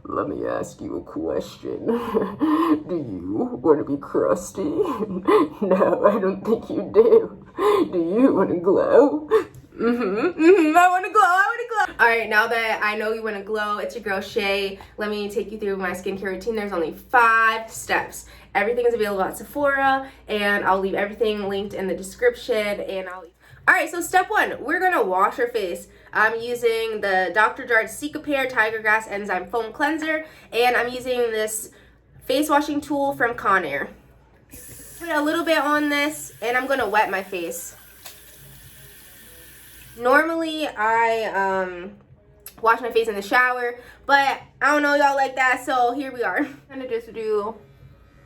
Let me ask you a question. Do you want to be crusty? No, I don't think you do. Do you want to glow? I want to glow. All right, now that I know you want to glow, it's your girl Shay. Let me take you through my skincare routine. There's only 5 steps. Everything is available at Sephora, and I'll leave everything linked in the description. All right, so step 1, we're gonna wash our face. I'm using the Dr. Jart Cica Tiger Grass Enzyme Foam Cleanser, and I'm using this face washing tool from Conair. Put a little bit on this, and I'm gonna wet my face. Normally, I wash my face in the shower, but I don't know y'all like that, so here we are. I'm gonna just do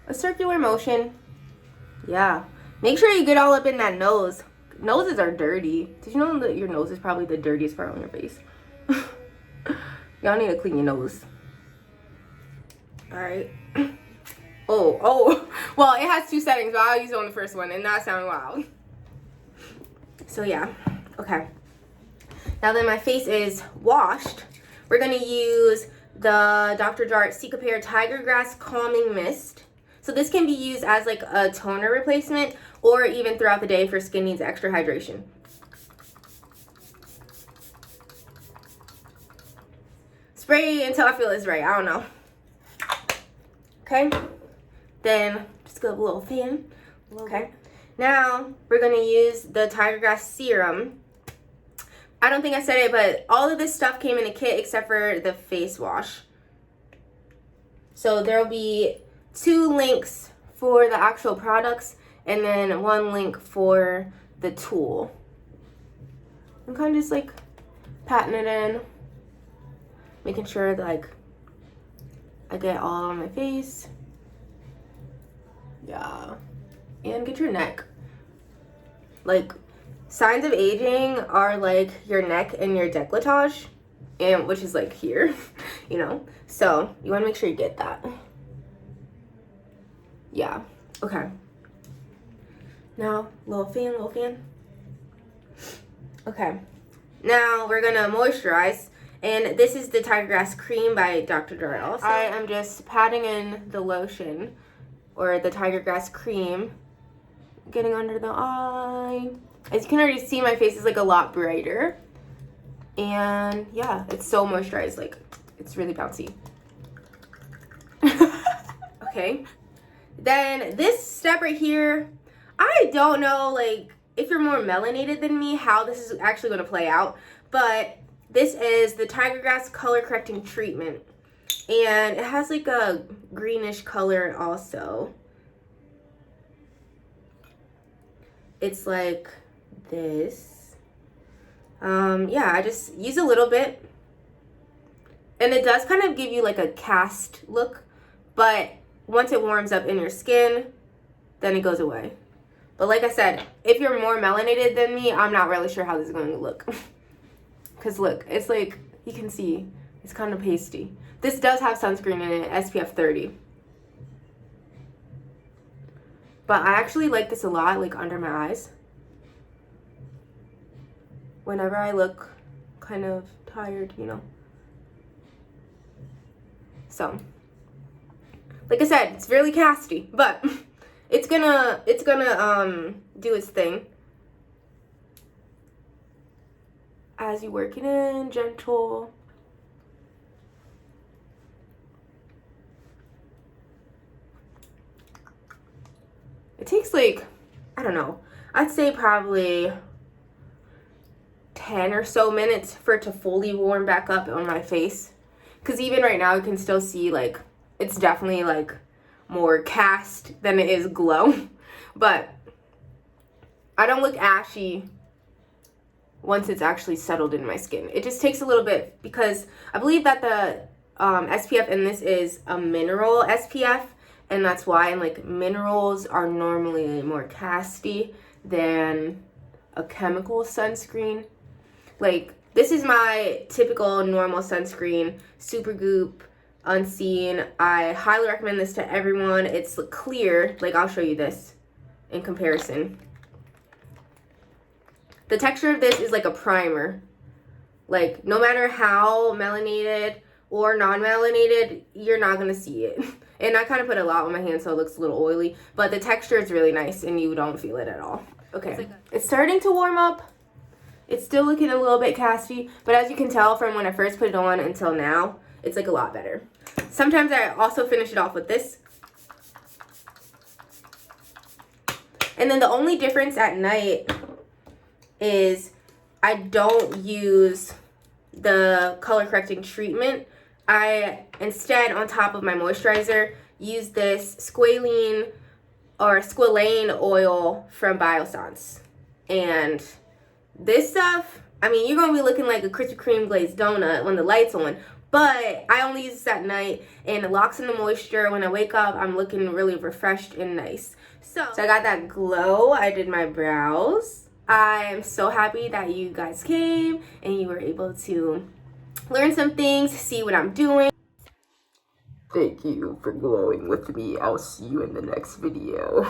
a circular motion. Yeah, make sure you get all up in that nose. Noses are dirty. Did you know that your nose is probably the dirtiest part on your face? Y'all need to clean your nose. All right. Oh. Well, it has 2 settings, but I'll use it on the first one and not sound wild. So yeah, okay. Now that my face is washed, we're gonna use the Dr. Jart Cica Tiger Grass Calming Mist. So this can be used as like a toner replacement or even throughout the day if your skin needs extra hydration. Spray until I feel it's right. I don't know. Okay. Then just go a little fan. Okay. Now we're going to use the Tiger Grass Serum. I don't think I said it, but all of this stuff came in a kit except for the face wash. So there will be 2 links for the actual products and then 1 link for the tool. I'm kind of just like patting it in, making sure that like I get all on my face. Yeah. And get your neck. Like, signs of aging are like your neck and your décolletage, and which is like here, you know. So you want to make sure you get that. Yeah. Okay. Now, little fan. Okay. Now we're gonna moisturize, and this is the Tiger Grass Cream by Dr. Jart. Also, I am just patting in the lotion or the Tiger Grass Cream, getting under the eye. As you can already see, my face is like a lot brighter, and yeah, it's so moisturized. Like, it's really bouncy. Okay. Then this step right here, I don't know, like, if you're more melanated than me, how this is actually going to play out. But this is the Tiger Grass Color Correcting Treatment. And it has, like, a greenish color also. It's like this. Yeah, I just use a little bit. And it does kind of give you, like, a cast look. But once it warms up in your skin, then it goes away. But like I said, if you're more melanated than me, I'm not really sure how this is going to look. Because look, it's like, you can see, it's kind of pasty. This does have sunscreen in it, SPF 30. But I actually like this a lot, like under my eyes. Whenever I look kind of tired, you know. So, like I said, it's really casty, but it's gonna do its thing. As you work it in, gentle. It takes like, I don't know, I'd say probably 10 or so minutes for it to fully warm back up on my face. Because even right now, you can still see like, it's definitely like more cast than it is glow. But I don't look ashy once it's actually settled in my skin. It just takes a little bit because I believe that the SPF in this is a mineral SPF, and that's why. And like, minerals are normally more casty than a chemical sunscreen. Like, this is my typical normal sunscreen, Supergoop Unseen. I highly recommend this to everyone. It's clear. Like, I'll show you this in comparison. The texture of this is like a primer. Like, no matter how melanated or non-melanated, you're not going to see it. And I kind of put a lot on my hand so it looks a little oily, but the texture is really nice and you don't feel it at all. Okay, it's starting to warm up. It's still looking a little bit casty, but as you can tell from when I first put it on until now, it's like a lot better. Sometimes I also finish it off with this. And then the only difference at night is I don't use the color correcting treatment. I instead, on top of my moisturizer, use this Squalane Oil from Biossance. And this stuff, I mean, you're going to be looking like a Krispy Kreme glazed donut when the light's on. But I only use this at night, and it locks in the moisture. When I wake up, I'm looking really refreshed and nice. So I got that glow. I did my brows. I'm so happy that you guys came and you were able to learn some things, see what I'm doing. Thank you for glowing with me. I'll see you in the next video.